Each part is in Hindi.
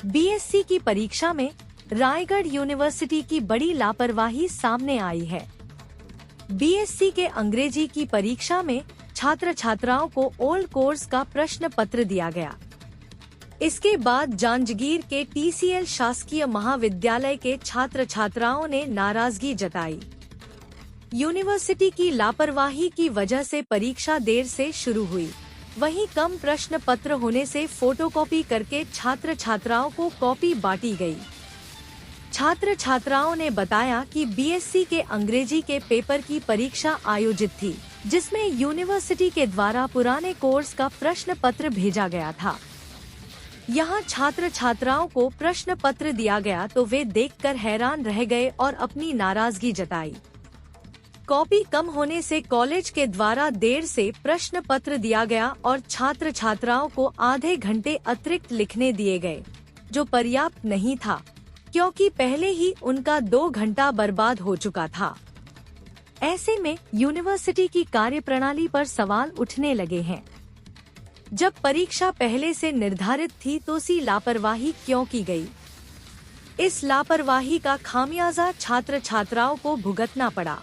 बीएससी की परीक्षा में रायगढ़ यूनिवर्सिटी की बड़ी लापरवाही सामने आई है। बीएससी के अंग्रेजी की परीक्षा में छात्र छात्राओं को ओल्ड कोर्स का प्रश्न पत्र दिया गया। इसके बाद जांजगीर के टीसीएल शासकीय महाविद्यालय के छात्र छात्राओं ने नाराजगी जताई। यूनिवर्सिटी की लापरवाही की वजह से परीक्षा देर से शुरू हुई। वहीं कम प्रश्न पत्र होने से फोटोकॉपी करके छात्र छात्राओं को कॉपी बांटी गई। छात्र छात्राओं ने बताया कि बीएससी के अंग्रेजी के पेपर की परीक्षा आयोजित थी, जिसमें यूनिवर्सिटी के द्वारा पुराने कोर्स का प्रश्न पत्र भेजा गया था। यहाँ छात्र छात्राओं को प्रश्न पत्र दिया गया तो वे देखकर हैरान रह गए और अपनी नाराजगी जताई। कॉपी कम होने से कॉलेज के द्वारा देर से प्रश्न पत्र दिया गया और छात्र छात्राओं को आधे घंटे अतिरिक्त लिखने दिए गए, जो पर्याप्त नहीं था, क्योंकि पहले ही उनका 2 घंटा बर्बाद हो चुका था। ऐसे में यूनिवर्सिटी की कार्यप्रणाली पर सवाल उठने लगे हैं। जब परीक्षा पहले से निर्धारित थी तो सी लापरवाही क्यों की गई? इस लापरवाही का खामियाजा छात्र छात्राओं को भुगतना पड़ा।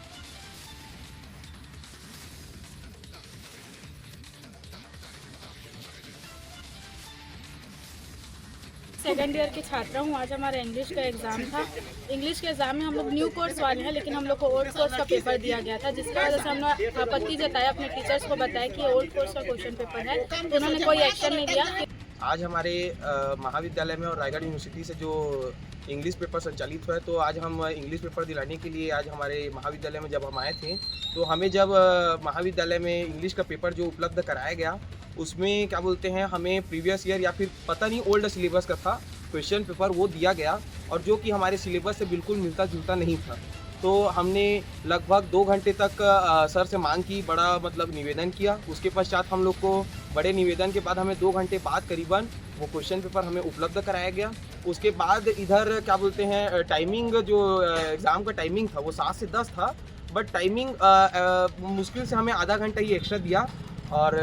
सेकेंड ईयर की छात्रा हूँ। आज हमारा इंग्लिश का एग्ज़ाम था। इंग्लिश के एग्ज़ाम में हम लोग न्यू कोर्स वाले हैं, लेकिन हम लोग को ओल्ड कोर्स का पेपर दिया गया था, जिसकी वजह से हमने आपत्ति जताया, अपने टीचर्स को बताया कि ओल्ड कोर्स का क्वेश्चन पेपर है, तो उन्होंने कोई एक्शन नहीं लिया। आज हमारे महाविद्यालय में और रायगढ़ यूनिवर्सिटी से जो इंग्लिश पेपर संचालित हुआ है, तो आज हम इंग्लिश पेपर दिलाने के लिए आज हमारे महाविद्यालय में जब हम आए थे, तो हमें जब महाविद्यालय में इंग्लिश का पेपर जो उपलब्ध कराया गया, उसमें क्या बोलते हैं, हमें प्रीवियस ईयर या फिर पता नहीं ओल्ड सिलेबस का था क्वेश्चन पेपर, वो दिया गया और जो कि हमारे सिलेबस से बिल्कुल मिलता जुलता नहीं था। तो हमने लगभग 2 घंटे तक सर से मांग की, बड़ा मतलब निवेदन किया। उसके पश्चात हम लोग को बड़े निवेदन के बाद हमें 2 घंटे बाद करीबन वो क्वेश्चन पेपर हमें उपलब्ध कराया गया। उसके बाद इधर क्या बोलते हैं, टाइमिंग जो एग्ज़ाम का टाइमिंग था वो 7 से 10 था, बट टाइमिंग मुश्किल से हमें आधा घंटा ही एक्स्ट्रा दिया और